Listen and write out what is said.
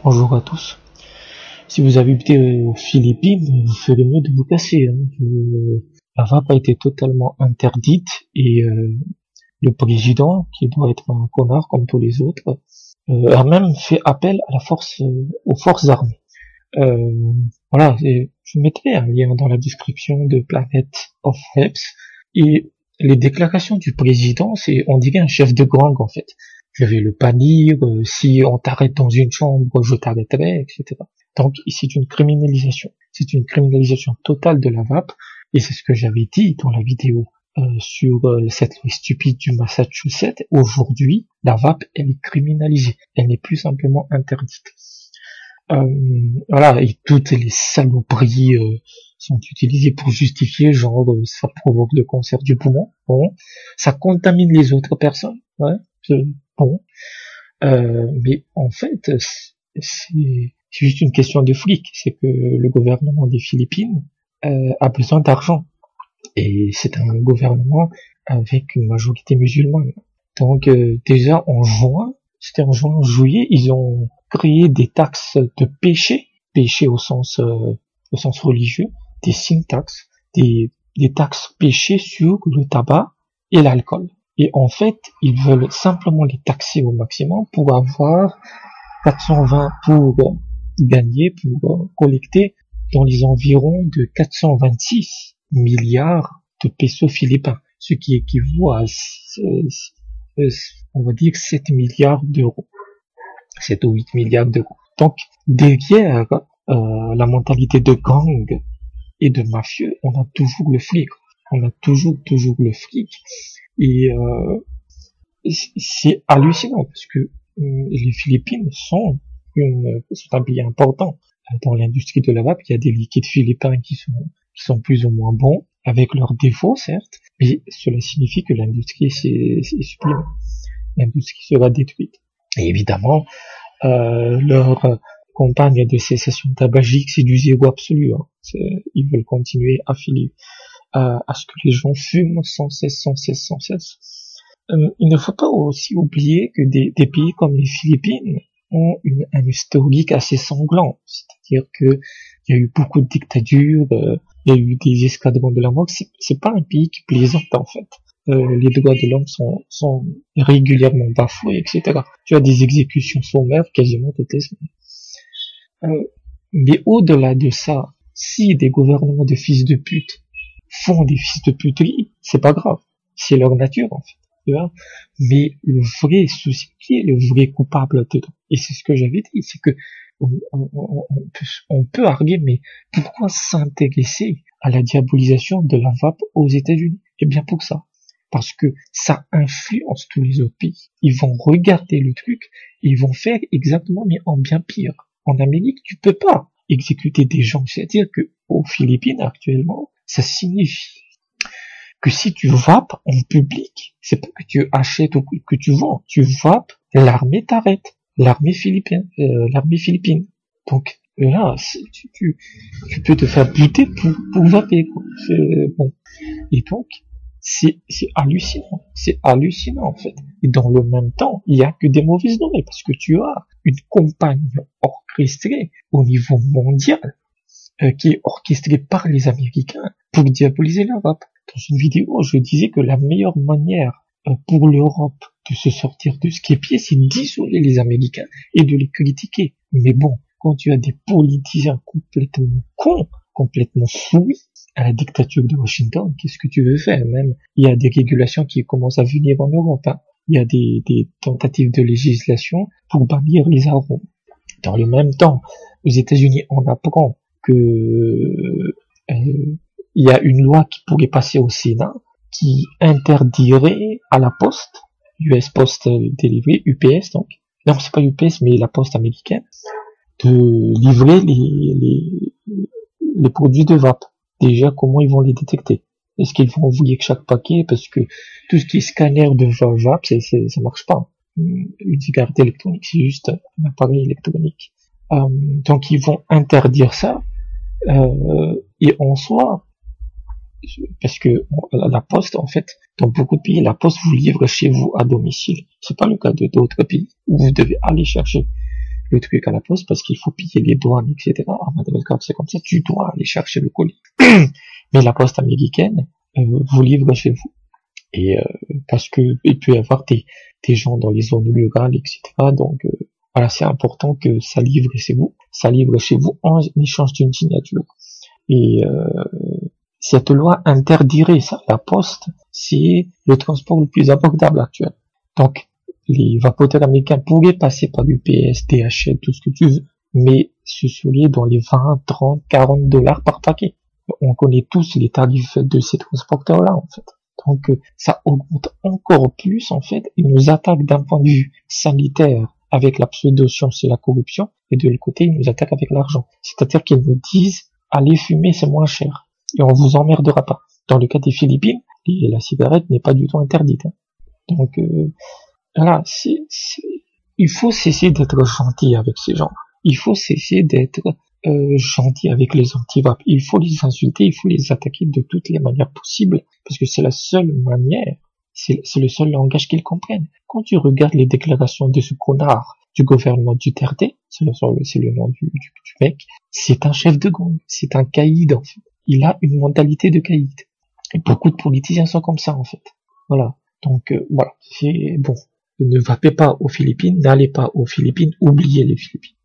Bonjour à tous. Si vous habitez aux Philippines, vous ferez mieux de vous casser. La vape a été totalement interdite et le président, qui doit être un connard comme tous les autres, a même fait appel à aux forces armées. Euh, voilà, je mettrai un lien dans la description de Planet of Apes. Et les déclarations du président, on dirait un chef de gang en fait. Je vais le bannir, si on t'arrête dans une chambre, je t'arrêterai, etc. Donc c'est une criminalisation. C'est une criminalisation totale de la vape, et c'est ce que j'avais dit dans la vidéo sur cette loi stupide du Massachusetts. Aujourd'hui, la vape, elle est criminalisée. Elle n'est plus simplement interdite. Voilà, et toutes les saloperies sont utilisées pour justifier, genre ça provoque le cancer du poumon, bon, ça contamine les autres personnes, ouais, bon, mais en fait, c'est juste une question de fric, c'est que le gouvernement des Philippines a besoin d'argent, et c'est un gouvernement avec une majorité musulmane. Donc déjà c'était en juillet, ils ont créé des taxes de péché au sens religieux, des sin taxes, des taxes péché sur le tabac et l'alcool. Et en fait, ils veulent simplement les taxer au maximum pour avoir 420 pour gagner, pour collecter dans les environs de 426 milliards de pesos philippins, ce qui équivaut à on va dire 7 milliards d'euros. 7 ou 8 milliards d'euros. Donc, derrière la mentalité de gang et de mafieux, on a toujours le fric. On a toujours le fric. Et c'est hallucinant parce que les Philippines sont un pays important dans l'industrie de la vape. Il y a des liquides philippins qui sont plus ou moins bons, avec leurs défauts, certes, mais cela signifie que l'industrie s'est supprimée. L'industrie sera détruite. Et évidemment, leur campagne de cessation tabagique, c'est du zéro absolu. Hein. Ils veulent continuer à filer à ce que les gens fument sans cesse. Il ne faut pas aussi oublier que des pays comme les Philippines ont un historique assez sanglant. C'est-à-dire que il y a eu beaucoup de dictatures, il y a eu des escadrons de la mort. C'est pas un pays qui plaisante en fait. Les droits de l'homme sont régulièrement bafoués, etc. Tu as des exécutions sommaires quasiment toutes les semaines. Mais au-delà de ça, si des gouvernements de fils de pute font des fils de puterie, c'est pas grave. C'est leur nature, en fait. Tu vois. Mais le vrai souci, qui est le vrai coupable dedans? Et c'est ce que j'avais dit, c'est que on peut arguer, mais pourquoi s'intéresser à la diabolisation de la vape aux États-Unis? Eh bien pour ça. Parce que ça influence tous les autres pays. Ils vont regarder le truc et ils vont faire exactement, mais en bien pire. En Amérique, tu peux pas exécuter des gens. C'est-à-dire que aux Philippines actuellement, ça signifie que si tu vapes en public, c'est pas que tu achètes ou que tu vends. Tu vapes, l'armée t'arrête. L'armée philippine. Donc là, tu peux te faire buter pour vaper. Bon. Et donc, c'est hallucinant en fait. Et dans le même temps, il y a que des mauvaises nouvelles parce que tu as une campagne orchestrée au niveau mondial qui est orchestrée par les Américains pour diaboliser la vape. Dans une vidéo, je disais que la meilleure manière pour l'Europe de se sortir de ce qui est pied, c'est d'isoler les Américains et de les critiquer. Mais bon, quand tu as des politiciens complètement cons, complètement soumis à la dictature de Washington, qu'est-ce que tu veux faire? Même, il y a des régulations qui commencent à venir en Europe. Hein. Il y a des tentatives de législation pour bannir les arômes. Dans le même temps, aux États-Unis, on apprend que il y a une loi qui pourrait passer au Sénat qui interdirait à la poste, US Postal Delivery, UPS donc, non c'est pas UPS mais la poste américaine, de livrer les produits de vape. Déjà, comment ils vont les détecter? Est-ce qu'ils vont envoyer chaque paquet? Parce que tout ce qui est scanner de vape, ça marche pas. Une cigarette électronique, c'est juste un appareil électronique. Donc, ils vont interdire ça. Et en soi, parce que la poste, en fait, dans beaucoup de pays, la poste vous livre chez vous à domicile. C'est pas le cas d'autres pays où vous devez aller chercher le truc à la poste parce qu'il faut payer les douanes, etc. À Madagascar, c'est comme ça, tu dois aller chercher le colis. Mais la poste américaine vous livre chez vous. Et parce que il peut y avoir des gens dans les zones rurales, etc. Donc voilà, c'est important que ça livre chez vous en échange d'une signature. Et cette loi interdirait ça. La poste, c'est le transport le plus abordable actuel. Donc les vapoteurs américains pourraient passer par UPS, DHL, tout ce que tu veux, mais ce serait dans les 20, 30, 40 dollars par paquet. On connaît tous les tarifs de ces transporteurs-là, en fait. Donc, ça augmente encore plus, en fait. Ils nous attaquent d'un point de vue sanitaire avec la pseudo-science et la corruption, et de l'autre côté, ils nous attaquent avec l'argent. C'est-à-dire qu'ils nous disent, allez fumer, c'est moins cher, et on vous emmerdera pas. Dans le cas des Philippines, la cigarette n'est pas du tout interdite. Hein. Donc, voilà, il faut cesser d'être gentil avec ces gens. Il faut cesser d'être gentil avec les anti-vap. Il faut les insulter, il faut les attaquer de toutes les manières possibles, parce que c'est la seule manière, c'est le seul langage qu'ils comprennent. Quand tu regardes les déclarations de ce connard du gouvernement Duterte, c'est le nom du mec, c'est un chef de gang, c'est un caïd en fait. Il a une mentalité de caïd. Et beaucoup de politiciens sont comme ça en fait. Voilà. Donc voilà, c'est bon. Ne vapez pas aux Philippines, n'allez pas aux Philippines, oubliez les Philippines.